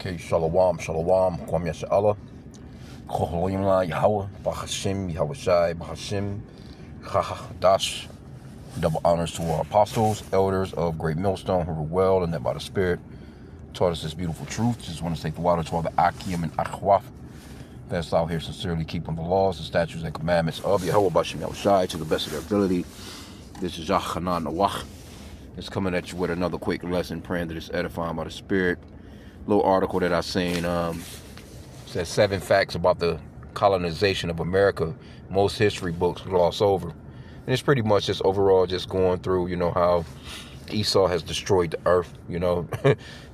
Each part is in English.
Okay, shalom, shalom, kwam yasha'Allah, cholim Yahweh, B'Hashem, Yahweh Shai, B'Hashem, Dash. Double honors to our apostles, elders of Great Millstone who were well and that by the Spirit taught us this beautiful truth. Just want to say the water to all the H.I.M and H.I.M that's out here sincerely keeping the laws, the statutes, and commandments of Yahweh B'Hashem Yahweh Shai to the best of their ability. This is Yachanan Nawach. It's coming at you with another quick lesson, praying that it's edifying by the Spirit. Little article that I seen says 7 facts about the colonization of America most history books gloss over. And it's pretty much just overall just going through, how Esau has destroyed the earth.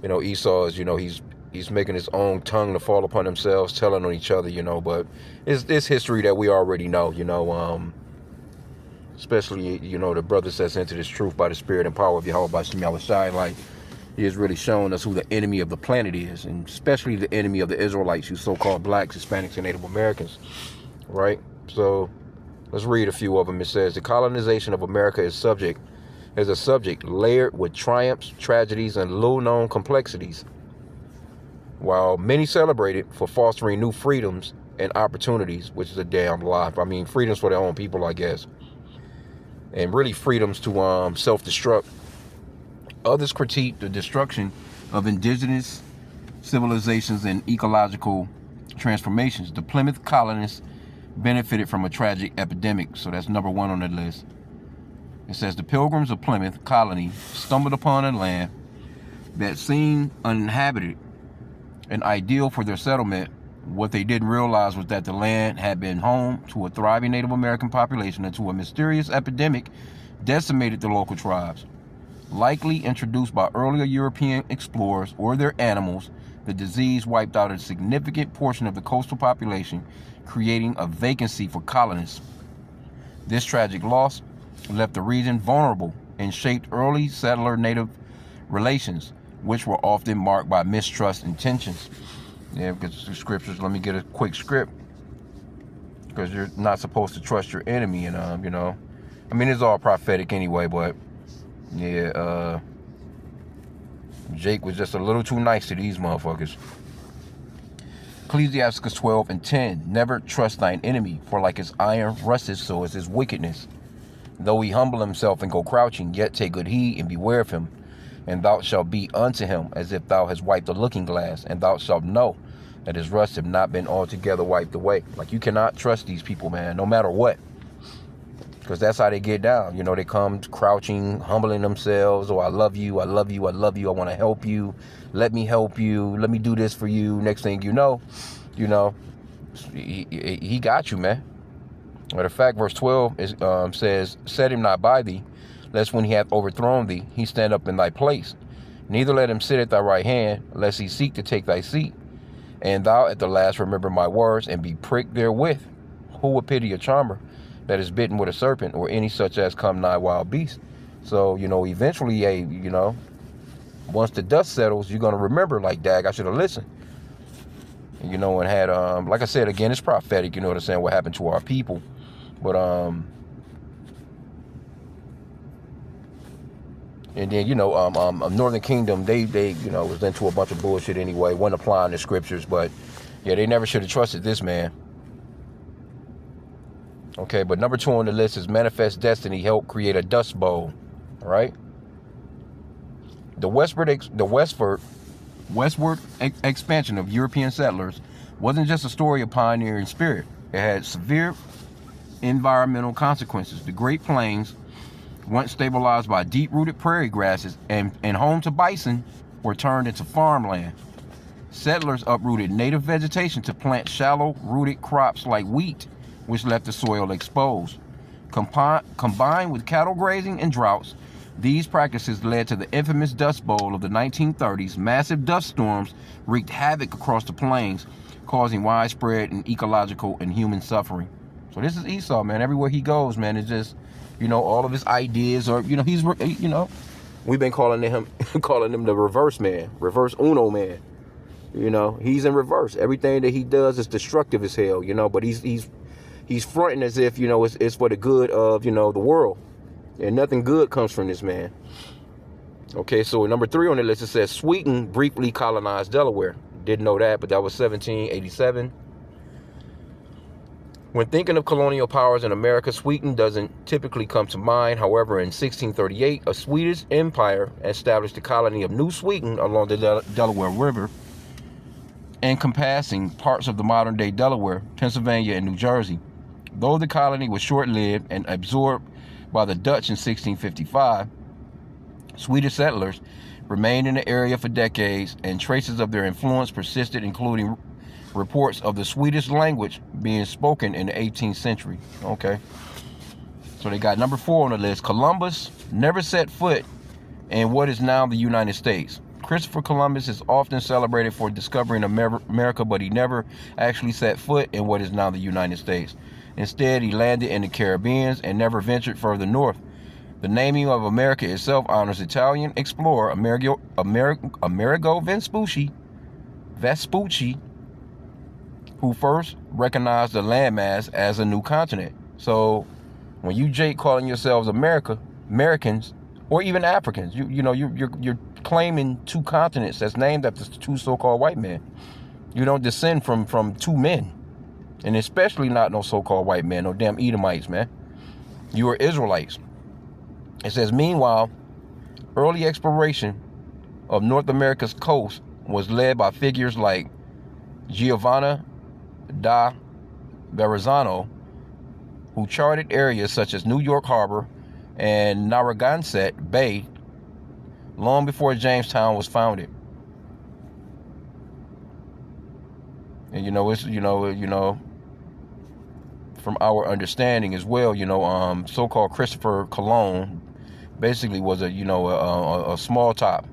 Esau is, he's making his own tongue to fall upon themselves, telling on each other, but it's history that we already know, especially, the brothers that's into this truth by the Spirit and power of Yahweh B'Hashem Yahweh Shai, like, he is really showing us who the enemy of the planet is, and especially the enemy of the Israelites, you so-called blacks, Hispanics, and Native Americans, right? So let's read a few of them. It says, the colonization of America is a subject layered with triumphs, tragedies, and little-known complexities. While many celebrate it for fostering new freedoms and opportunities, which is a damn lie. I mean, freedoms for their own people, I guess. And really freedoms to self-destruct. Others critique the destruction of indigenous civilizations and ecological transformations. The Plymouth colonists benefited from a tragic epidemic, so that's number 1 on the list. It says the pilgrims of Plymouth colony stumbled upon a land that seemed uninhabited and ideal for their settlement. What they didn't realize was that the land had been home to a thriving Native American population until a mysterious epidemic decimated the local tribes. Likely introduced by earlier European explorers or their animals, the disease wiped out a significant portion of the coastal population, creating a vacancy for colonists. This tragic loss left the region vulnerable and shaped early settler-native relations, which were often marked by mistrust and tensions. Yeah, because the scriptures, let me get a quick script, because you're not supposed to trust your enemy, and I mean, it's all prophetic anyway, but yeah, Jake was just a little too nice to these motherfuckers. Ecclesiastes 12:10. Never trust thine enemy, for like his iron rusteth, so is his wickedness. Though he humble himself and go crouching, yet take good heed and beware of him. And thou shalt be unto him as if thou hast wiped a looking glass, and thou shalt know that his rust have not been altogether wiped away. Like, you cannot trust these people, man, no matter what. Because that's how they get down. They come crouching, humbling themselves. Oh, I love you, I love you, I love you, I want to help you. Let me help you. Let me do this for you. Next thing you know, he got you, man. Matter of fact, verse 12 says, set him not by thee, lest when he hath overthrown thee, he stand up in thy place. Neither let him sit at thy right hand, lest he seek to take thy seat. And thou at the last remember my words, and be pricked therewith. Who would pity a charmer that is bitten with a serpent, or any such as come nigh wild beast? So, eventually, once the dust settles, you're going to remember, like, dag, I should have listened. And had, like I said, again, it's prophetic, what I'm saying, what happened to our people. But, and then, Northern Kingdom, they was into a bunch of bullshit anyway, wasn't applying the scriptures, but, yeah, they never should have trusted this man. Okay, but number 2 on the list is manifest destiny helped create a dust bowl. All right. The westward expansion of European settlers wasn't just a story of pioneering spirit. It had severe environmental consequences. The Great Plains, once stabilized by deep-rooted prairie grasses and home to bison, were turned into farmland. Settlers uprooted native vegetation to plant shallow-rooted crops like wheat, which left the soil exposed. Combined with cattle grazing and droughts, these practices led to the infamous Dust Bowl of the 1930s. Massive dust storms wreaked havoc across the plains, causing widespread and ecological and human suffering. So this is Esau, man. Everywhere he goes, man, it's just, all of his ideas are, he's, we've been calling him the reverse man, reverse Uno man. He's in reverse. Everything that he does is destructive as hell, but he's fronting as if, it's for the good of, the world. And nothing good comes from this man. Okay, so number 3 on the list, it says Sweden briefly colonized Delaware. Didn't know that, but that was 1787. When thinking of colonial powers in America, Sweden doesn't typically come to mind. However, in 1638, a Swedish empire established the colony of New Sweden along the Delaware River, encompassing parts of the modern-day Delaware, Pennsylvania, and New Jersey. Though the colony was short-lived and absorbed by the Dutch in 1655, Swedish settlers remained in the area for decades, and traces of their influence persisted, including reports of the Swedish language being spoken in the 18th century. Okay. So they got number 4 on the list. Columbus never set foot in what is now the United States. Christopher Columbus is often celebrated for discovering America, but he never actually set foot in what is now the United States. Instead, he landed in the Caribbean and never ventured further north. The naming of America itself honors Italian explorer Amerigo Vespucci, who first recognized the landmass as a new continent. So when you Jake calling yourselves Americans, or even Africans, you're claiming 2 continents that's named after 2 so-called white men. You don't descend from 2 men, and especially not no so-called white men, no damn Edomites, man. You are Israelites. It says, meanwhile, early exploration of North America's coast was led by figures like Giovanni da Verrazzano, who charted areas such as New York Harbor and Narragansett Bay long before Jamestown was founded. And it's from our understanding as well, so-called Christopher Colon basically was a small top.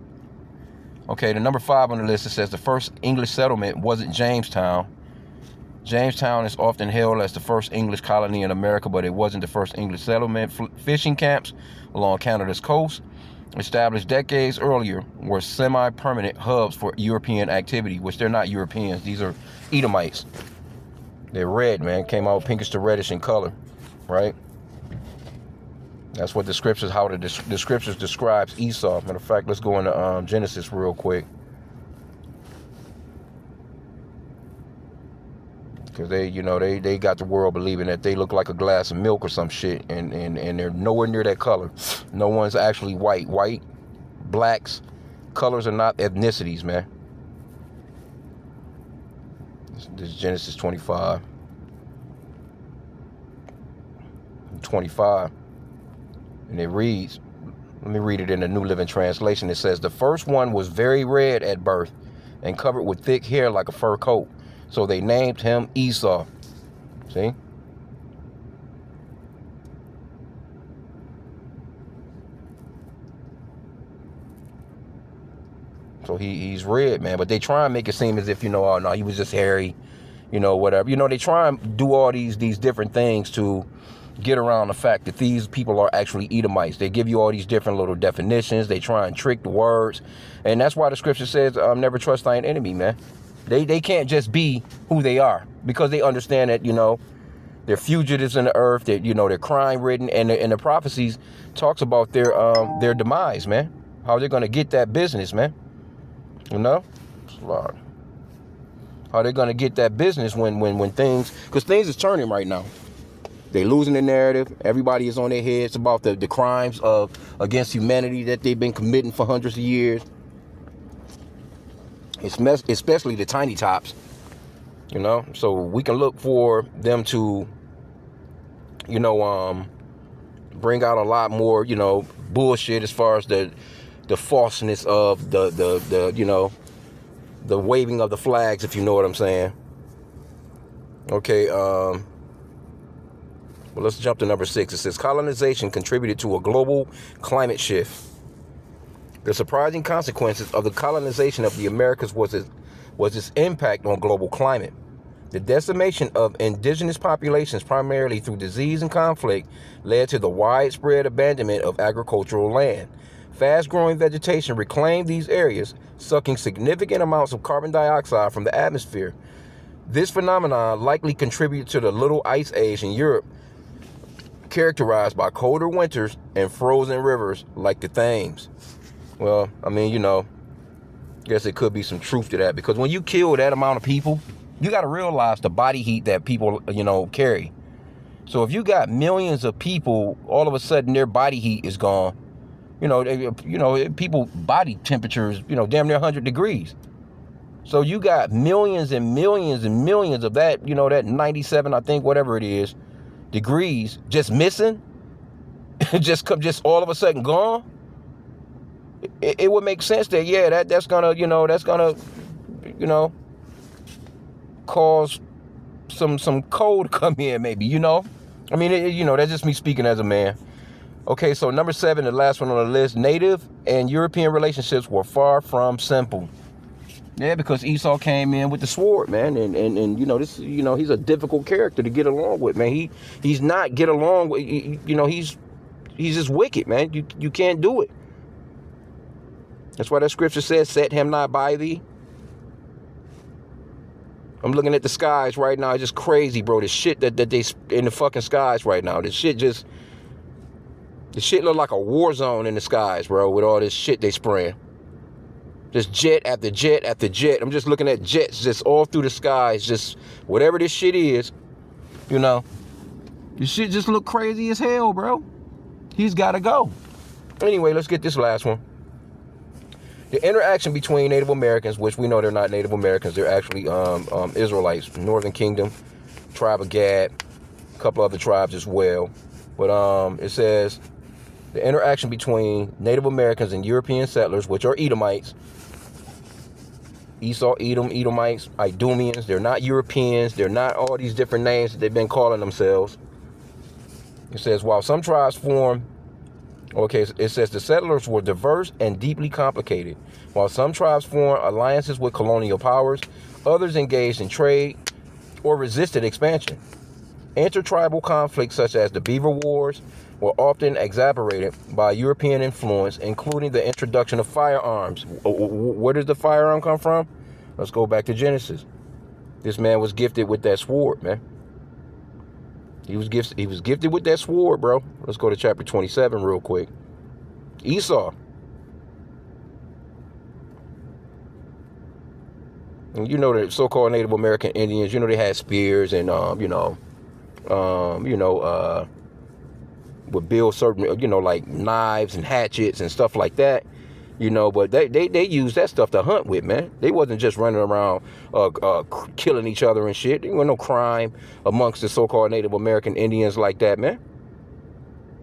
Okay, the number 5 on the list, it says the first English settlement wasn't Jamestown. Jamestown is often hailed as the first English colony in America, but it wasn't the first English settlement. Fishing camps along Canada's coast, established decades earlier, were semi-permanent hubs for European activity, which they're not Europeans. These are Edomites. They're red, man. Came out pinkish to reddish in color, right? That's what the scriptures, how the scriptures describes Esau. Matter of fact, let's go into Genesis real quick. Because they got the world believing that they look like a glass of milk or some shit, and they're nowhere near that color. No one's actually white. White, blacks, colors are not ethnicities, man. This is Genesis 25. And it reads, let me read it in the New Living Translation. It says, the first one was very red at birth and covered with thick hair like a fur coat. So they named him Esau. See? So he's red, man. But they try and make it seem as if, oh, no, he was just hairy, whatever. They try and do all these different things to get around the fact that these people are actually Edomites. They give you all these different little definitions. They try and trick the words. And that's why the scripture says, never trust thine enemy, man. They can't just be who they are, because they understand that, they're fugitives in the earth, that, they're crime-ridden, and the prophecies talks about their demise, man. How they're going to get that business, man. How they're going to get that business when things, because things is turning right now. They're losing the narrative. Everybody is on their heads about the crimes against humanity that they've been committing for hundreds of years. Especially the tiny tops, so we can look for them to, bring out a lot more, bullshit as far as the falseness of the waving of the flags, if you know what I'm saying. Okay, well, let's jump to number 6. It says colonization contributed to a global climate shift. The surprising consequences of the colonization of the Americas was its impact on global climate. The decimation of indigenous populations, primarily through disease and conflict, led to the widespread abandonment of agricultural land. Fast-growing vegetation reclaimed these areas, sucking significant amounts of carbon dioxide from the atmosphere. This phenomenon likely contributed to the Little Ice Age in Europe, characterized by colder winters and frozen rivers like the Thames. Well, Guess it could be some truth to that, because when you kill that amount of people, you got to realize the body heat that people, carry. So if you got millions of people, all of a sudden their body heat is gone. People body temperature is, damn near 100 degrees. So you got millions and millions and millions of that, that 97, I think, whatever it is, degrees just missing, just all of a sudden gone. It would make sense that, yeah, that's gonna cause some cold to come in, maybe, I mean, that's just me speaking as a man. Okay, so number 7, the last one on the list, Native and European relationships were far from simple. Yeah, because Esau came in with the sword, man, and this, he's a difficult character to get along with, man. He's not get along with, he's just wicked, man. You can't do it. That's why that scripture says, set him not by thee. I'm looking at the skies right now. It's just crazy, bro. The shit that they in the fucking skies right now. The shit look like a war zone in the skies, bro, with all this shit they spraying. Just jet after jet after jet. I'm just looking at jets just all through the skies. Just whatever this shit is, this shit just look crazy as hell, bro. He's got to go. Anyway, let's get this last one. The interaction between Native Americans, which we know they're not Native Americans, they're actually Israelites, Northern Kingdom, tribe of Gad, a couple other tribes as well. But it says the interaction between Native Americans and European settlers, which are Edomites, Esau, Edom, Edomites, Idumeans. They're not Europeans. They're not all these different names that they've been calling themselves. It says, while some tribes form, it says the settlers were diverse and deeply complicated. While some tribes formed alliances with colonial powers, others engaged in trade or resisted expansion. Intertribal conflicts such as the Beaver Wars were often exacerbated by European influence, including the introduction of firearms. Where does the firearm come from? Let's go back to Genesis. This man was gifted with that sword, man. He was gifted with that sword, bro. Let's go to chapter 27 real quick. Esau. And the so-called Native American Indians, they had spears and would build certain, like knives and hatchets and stuff like that, but they used that stuff to hunt with, man. They wasn't just running around killing each other and shit. There wasn't no crime amongst the so-called Native American Indians like that, man.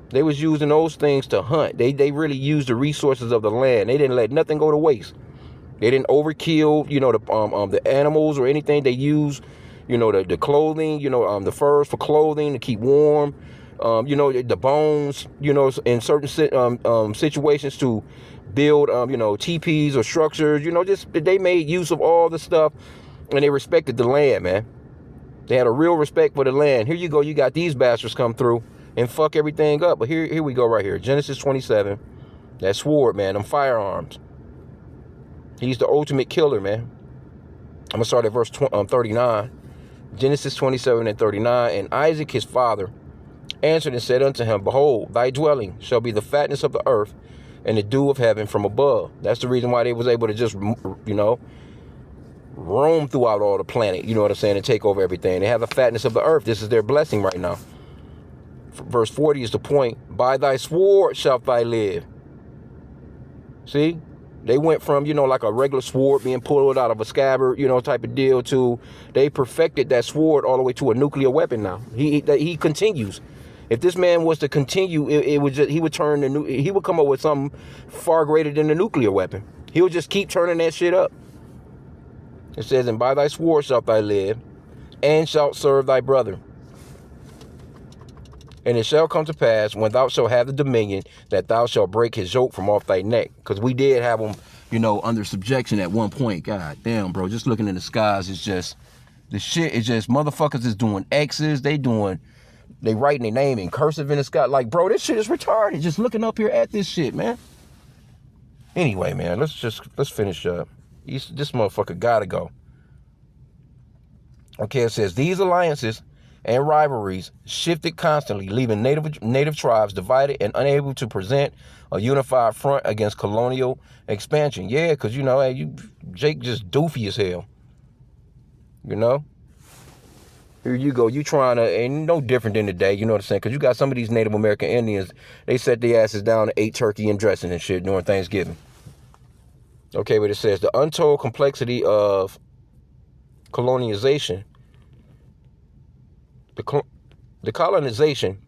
They was using those things to hunt. They really used the resources of the land. They didn't let nothing go to waste. They didn't overkill, the animals or anything. They used, the clothing, the furs for clothing to keep warm. The bones, in certain situations to build, teepees or structures, just they made use of all the stuff, and they respected the land, man. They had a real respect for the land. Here you go. You got these bastards come through and fuck everything up. But here we go right here. Genesis 27. That sword, man. Them firearms. He's the ultimate killer, man. I'm going to start at verse 39. Genesis 27 and 39. And Isaac, his father, answered and said unto him, behold, thy dwelling shall be the fatness of the earth and the dew of heaven from above. That's the reason why they was able to just, roam throughout all the planet, you know what I'm saying, and take over everything. They have the fatness of the earth. This is their blessing right now. Verse 40 is the point. By thy sword shalt thou live. See? They went from, like a regular sword being pulled out of a scabbard, type of deal, to they perfected that sword all the way to a nuclear weapon now. He continues. If this man was to continue, he would he would come up with something far greater than the nuclear weapon. He would just keep turning that shit up. It says, and by thy sword shalt thou live, and shalt serve thy brother. And it shall come to pass, when thou shalt have the dominion, that thou shalt break his yoke from off thy neck. Because we did have him, under subjection at one point. God damn, bro. Just looking in the skies is just, the shit is just, motherfuckers is doing X's. They writing their name in cursive in the sky. Like, bro, this shit is retarded. Just looking up here at this shit, man. Anyway, man, let's finish up. This motherfucker gotta go. Okay, it says, these alliances and rivalries shifted constantly, leaving native tribes divided and unable to present a unified front against colonial expansion. Yeah, because, you know, hey, Jake just doofy as hell. You know? Here you go. You trying to, ain't no different than today, you know what I'm saying? Because you got some of these Native American Indians, they set their asses down and ate turkey and dressing and shit during Thanksgiving. Okay, but it says the untold complexity of colonization, the colonization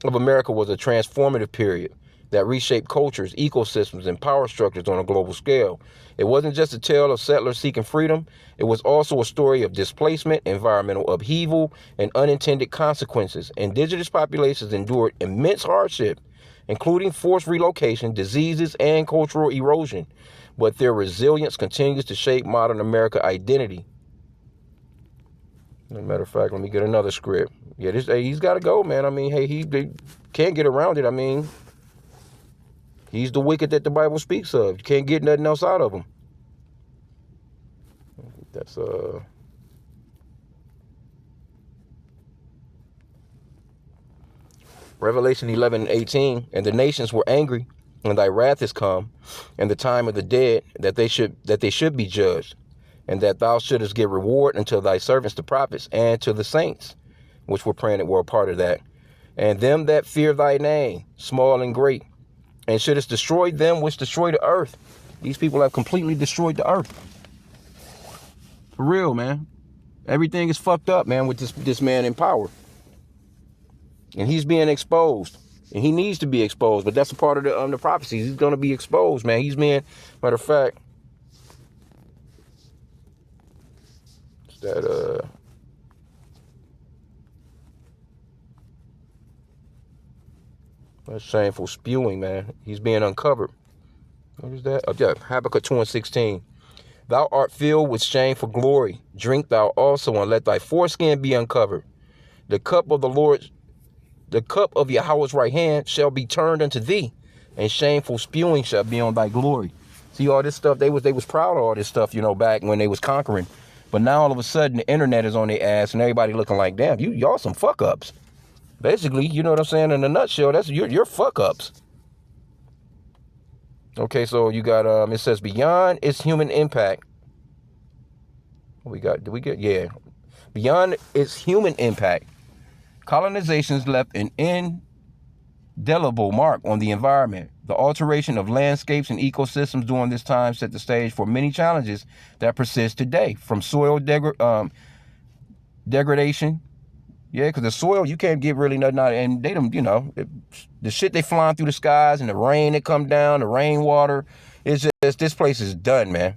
of America was a transformative period that reshaped cultures, ecosystems, and power structures on a global scale. It wasn't just a tale of settlers seeking freedom. It was also a story of displacement, environmental upheaval, and unintended consequences. Indigenous populations endured immense hardship, including forced relocation, diseases, and cultural erosion. But their resilience continues to shape modern America identity. As a matter of fact, let me get another script. Yeah, he's got to go, man. I mean, hey, they can't get around it. I mean, he's the wicked that the Bible speaks of. You can't get nothing else out of him. That's Revelation 11:18. And the nations were angry, and thy wrath is come, and the time of the dead that they should be judged, and that thou shouldest give reward unto thy servants the prophets and to the saints, which were praying that were a part of that, and them that fear thy name, small and great, and shouldest destroy them which destroy the earth. These people have completely destroyed the earth. For real, man. Everything is fucked up, man, with this man in power. And he's being exposed. And he needs to be exposed, but that's a part of the prophecies. He's going to be exposed, man. He's being, matter of fact, that that's shameful spewing, man. He's being uncovered. What is that? Oh, yeah, Habakkuk 2:16. Thou art filled with shame for glory. Drink thou also, and let thy foreskin be uncovered. The cup of the Lord, the cup of Yahweh's right hand shall be turned unto thee, and shameful spewing shall be on thy glory. See, all this stuff, they was proud of all this stuff, you know, back when they was conquering. But now all of a sudden the internet is on their ass and everybody looking like, damn, y'all some fuck ups. Basically, you know what I'm saying? In a nutshell, that's you're fuck ups. Okay, so you got it says beyond its human impact. Beyond its human impact, colonizations left an indelible mark on the environment. The alteration of landscapes and ecosystems during this time set the stage for many challenges that persist today, from soil degradation. Yeah, because the soil, you can't get really nothing out of it. And they don't, you know, the shit they flying through the skies and the rain that come down, the rainwater, it's just, this place is done, man.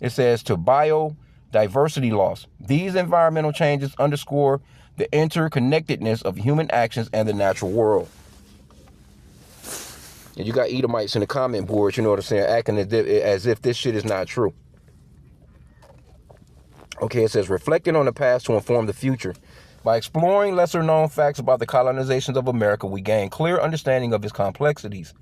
It says to biodiversity loss. These environmental changes underscore the interconnectedness of human actions and the natural world. And you got Edomites in the comment boards, you know what I'm saying, acting as if this shit is not true. Okay, it says reflecting on the past to inform the future. By exploring lesser known facts about the colonizations of America, we gain clear understanding of its complexities.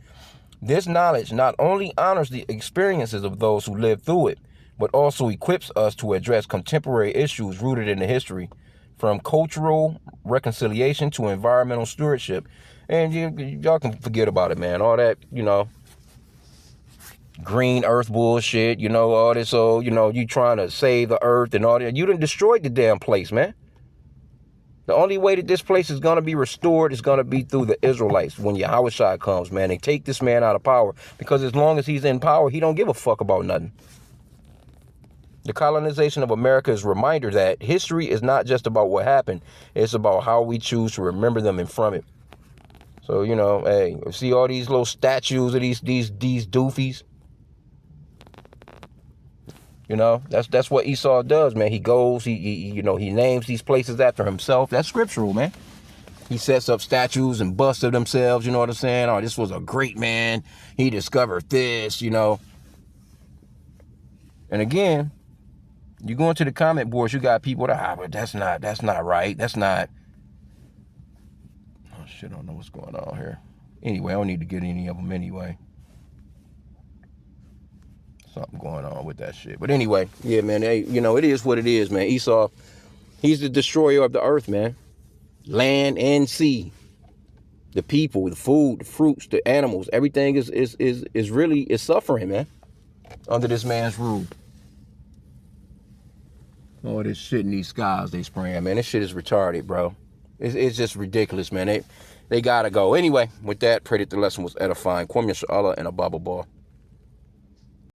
This knowledge not only honors the experiences of those who lived through it, but also equips us to address contemporary issues rooted in the history, from cultural reconciliation to environmental stewardship. And y'all can forget about it, man. All that, you know, green earth bullshit, you know, all this, so, you know, you trying to save the earth and all that. You done destroyed the damn place, man. The only way that this place is going to be restored is going to be through the Israelites when Yahweh comes, man. They take this man out of power, because as long as he's in power, he don't give a fuck about nothing. The colonization of America is a reminder that history is not just about what happened. It's about how we choose to remember them and from it. So, you know, hey, see all these little statues of these doofies? You know, that's what Esau does, man. He goes, he names these places after himself. That's scriptural, man. He sets up statues and busts of themselves, you know what I'm saying? Oh, this was a great man. He discovered this, you know. And again, you go into the comment boards, you got people that, but that's not right. That's not. Oh shit, I don't know what's going on here. Anyway, I don't need to get any of them anyway. Something going on with that shit. But anyway, yeah, man, hey, you know, it is what it is, man. Esau, He's the destroyer of the earth, man. Land and sea. The people, the food, the fruits, the animals, everything is really suffering, man, under this man's rule. All this shit in these skies they spraying, man. This shit is retarded, bro. It's just ridiculous, man. They gotta go. Anyway, with that, pray that the lesson was edifying. Kwam Yasha Allah and a Baba Ball.